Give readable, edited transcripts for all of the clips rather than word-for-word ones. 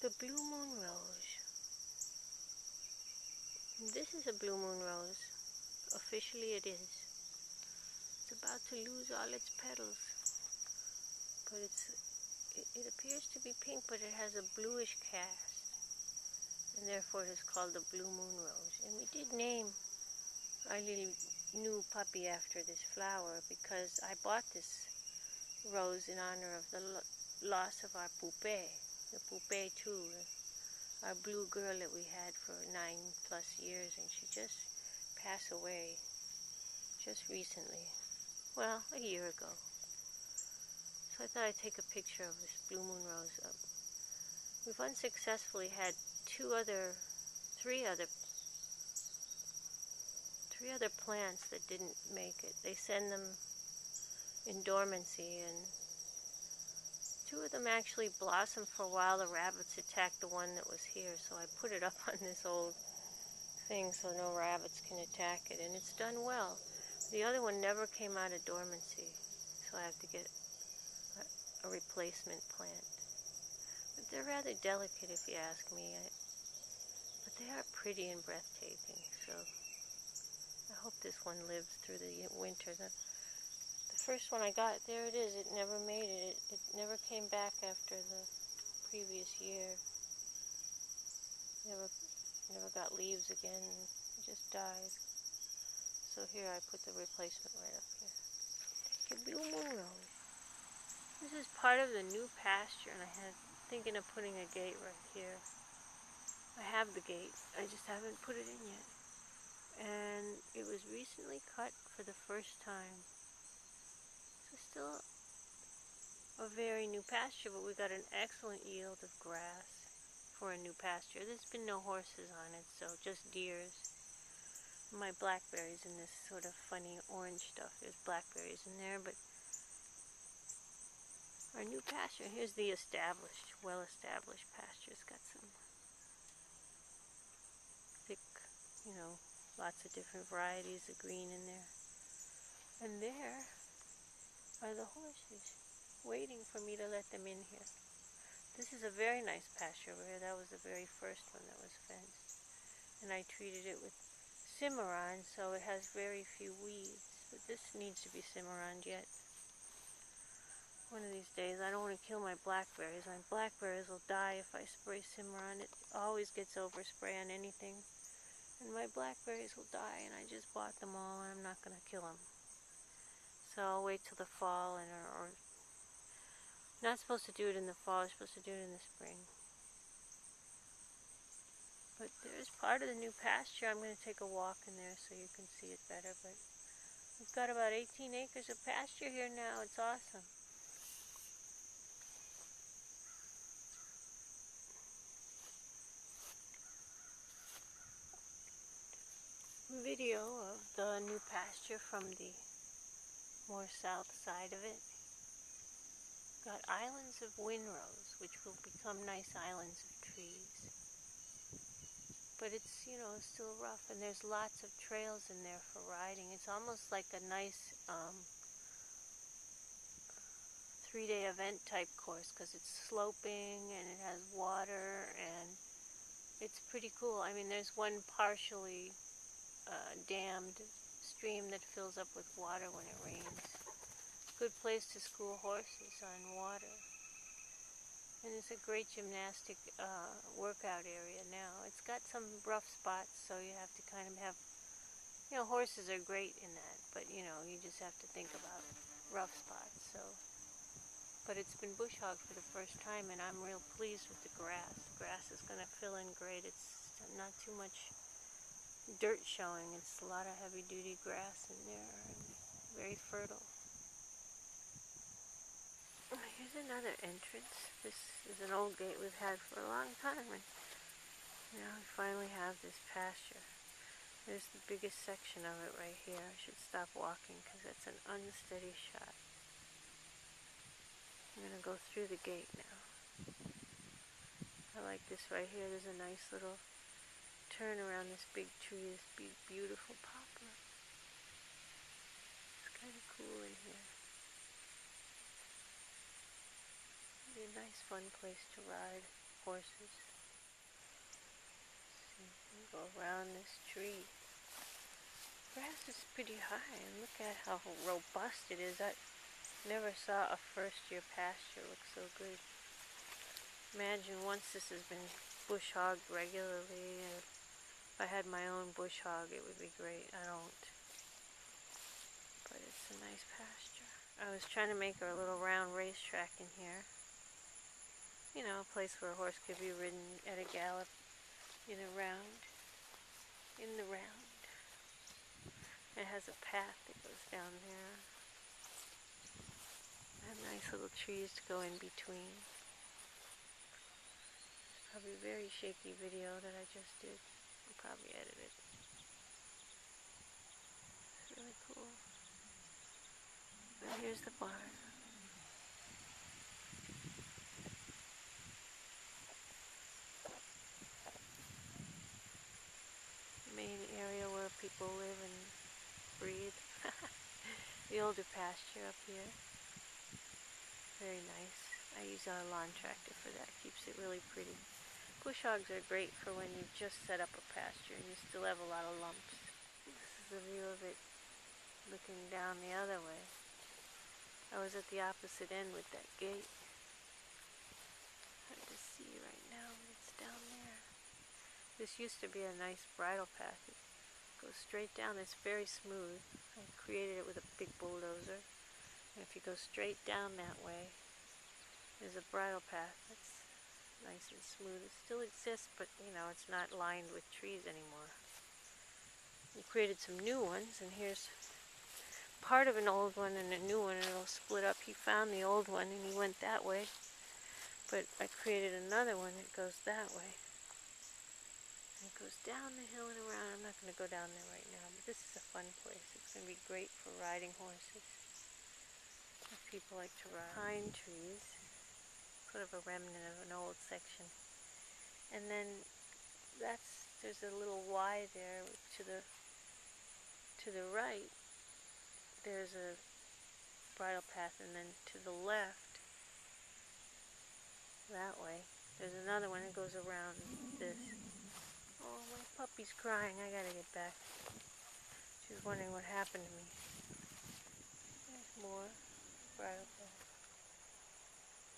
The blue moon rose. This is a blue moon rose. Officially it is. It's about to lose all its petals. But it appears to be pink, but it has a bluish cast. And therefore it is called the blue moon rose. And we did name our little new puppy after this flower because I bought this rose in honor of the loss of our poupée. The poupée too. Our blue girl that we had for 9+ years, and she just passed away just recently. Well, a year ago. So I thought I'd take a picture of this blue moon rose. We've unsuccessfully had three other plants that didn't make it. They send them in dormancy, and 2 of them actually blossomed for a while. The rabbits attacked the one that was here, so I put it up on this old thing so no rabbits can attack it, and it's done well. The other one never came out of dormancy, so I have to get a replacement plant. But they're rather delicate if you ask me, but they are pretty and breathtaking, so I hope this one lives through the winter. The first one I got, there it is, it never made it. It never came back after the previous year. Never got leaves again, it just died. So here I put the replacement right up here. Okay, blue moon rose. This is part of the new pasture, and I had thinking of putting a gate right here. I have the gate, I just haven't put it in yet. And it was recently cut for the first time. So still a very new pasture, but we got an excellent yield of grass for a new pasture. There's been no horses on it, so just deers. My blackberries in this sort of funny orange stuff. There's blackberries in there, but our new pasture, here's the well-established pasture. It's got some thick, lots of different varieties of green in there. And there are the horses waiting for me to let them in here. This is a very nice pasture over here. That was the very first one that was fenced. And I treated it with cimarron, so it has very few weeds. But this needs to be cimarroned yet. One of these days, I don't want to kill my blackberries. My blackberries will die if I spray cimarron. It always gets overspray on anything. And my blackberries will die, and I just bought them all, and I'm not going to kill them. So I'll wait till the fall, or not supposed to do it in the fall, you're supposed to do it in the spring. But there's part of the new pasture. I'm going to take a walk in there so you can see it better. But we've got about 18 acres of pasture here now. It's awesome. Video of the new pasture from the more south side of it. Got islands of windrose, which will become nice islands of trees. But it's, still rough, and there's lots of trails in there for riding. It's almost like a nice 3-day event type course because it's sloping and it has water, and it's pretty cool. I mean, there's one partially dammed stream that fills up with water when it rains. Good place to school horses on water. And it's a great gymnastic workout area now. It's got some rough spots, so you have to kind of have, horses are great in that, but you just have to think about rough spots. So, but it's been bush hogged for the first time, and I'm real pleased with the grass. The grass is going to fill in great. It's not too much dirt showing. It's a lot of heavy-duty grass in there, and very fertile. Here's another entrance. This is an old gate we've had for a long time, and now we finally have this pasture. There's the biggest section of it right here. I should stop walking because that's an unsteady shot. I'm going to go through the gate now. I like this right here. There's a nice little turn around this big tree, this big beautiful poplar. It's kind of cool in here. It'd be a nice fun place to ride horses. See, go around this tree. Grass is pretty high, and look at how robust it is. I never saw a first-year pasture look so good. Imagine once this has been bush hogged regularly, and if I had my own bush hog, it would be great. I don't. But it's a nice pasture. I was trying to make a little round racetrack in here. You know, a place where a horse could be ridden at a gallop in the round. It has a path that goes down there. And nice little trees to go in between. It's probably a very shaky video that I just did. I'll probably edit it. It's really cool. And here's the barn. Main area where people live and breathe. The older pasture up here. Very nice. I use a lawn tractor for that. Keeps it really pretty. Bush hogs are great for when you just set up a pasture and you still have a lot of lumps. This is a view of it looking down the other way. I was at the opposite end with that gate. Hard to see right now, but it's down there. This used to be a nice bridle path. It goes straight down. It's very smooth. I created it with a big bulldozer. And if you go straight down that way, there's a bridle path that's nice and smooth. It still exists, but you know, it's not lined with trees anymore. We created some new ones, and here's part of an old one and a new one, and it'll split up. He found the old one and he went that way, but I created another one that goes that way. And it goes down the hill and around. I'm not going to go down there right now, but this is a fun place. It's going to be great for riding horses. If people like to ride. Pine trees, sort of a remnant of an old section. And then there's a little Y there to the right. There's a bridle path, and then to the left, that way, there's another one that goes around this. Oh, my puppy's crying. I gotta get back. She's wondering what happened to me. There's more bridle path.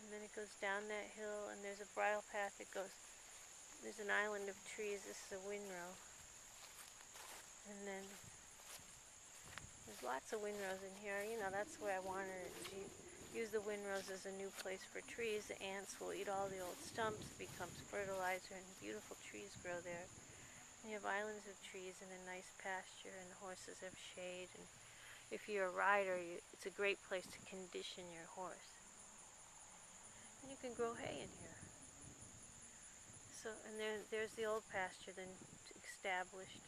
And then it goes down that hill, and there's a bridle path that goes. There's an island of trees. This is a windrow. And then there's lots of windrows in here. You know, that's where I wanted to use the windrows as a new place for trees. The ants will eat all the old stumps. It becomes fertilizer, and beautiful trees grow there. And you have islands of trees and a nice pasture, and the horses have shade. And if you're a rider, it's a great place to condition your horse. And you can grow hay in here. So, and there's the old pasture then established.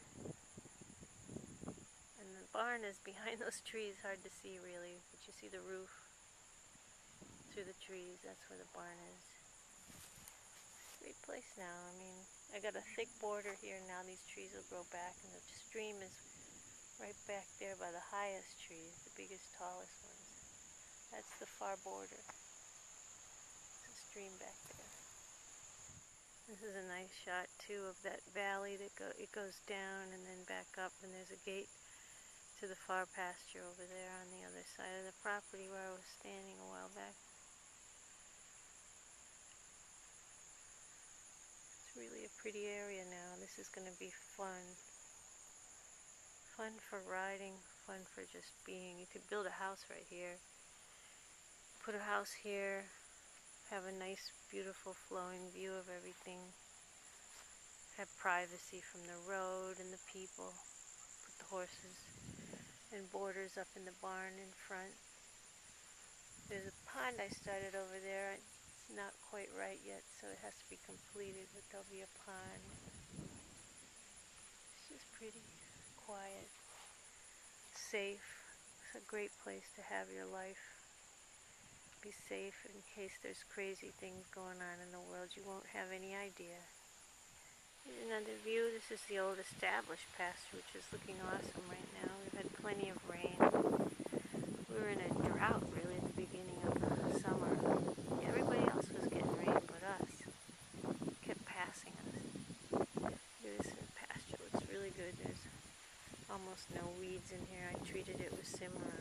And the barn is behind those trees, hard to see really, but you see the roof through the trees. That's where the barn is. Great place now. I mean, I got a thick border here now. These trees will grow back, and the stream is right back there by the highest trees, the biggest, tallest ones. That's the far border. There's a stream back there. This is a nice shot too of that valley that it goes down and then back up, and there's a gate to the far pasture over there on the other side of the property where I was standing a while back. It's really a pretty area now. This is going to be fun. Fun for riding, fun for just being. You could build a house right here. Put a house here. Have a nice, beautiful, flowing view of everything. Have privacy from the road and the people. Put the horses and borders up in the barn in front. There's a pond I started over there. It's not quite right yet, so it has to be completed, but there'll be a pond. It's just pretty, quiet, safe. It's a great place to have your life. Be safe in case there's crazy things going on in the world. You won't have any idea. Here's another view. This is the old established pasture, which is looking awesome right now. We've had plenty of rain. We were in a drought really at the beginning of the summer. Everybody else was getting rain but us. almost no weeds in here. I treated it with Simra.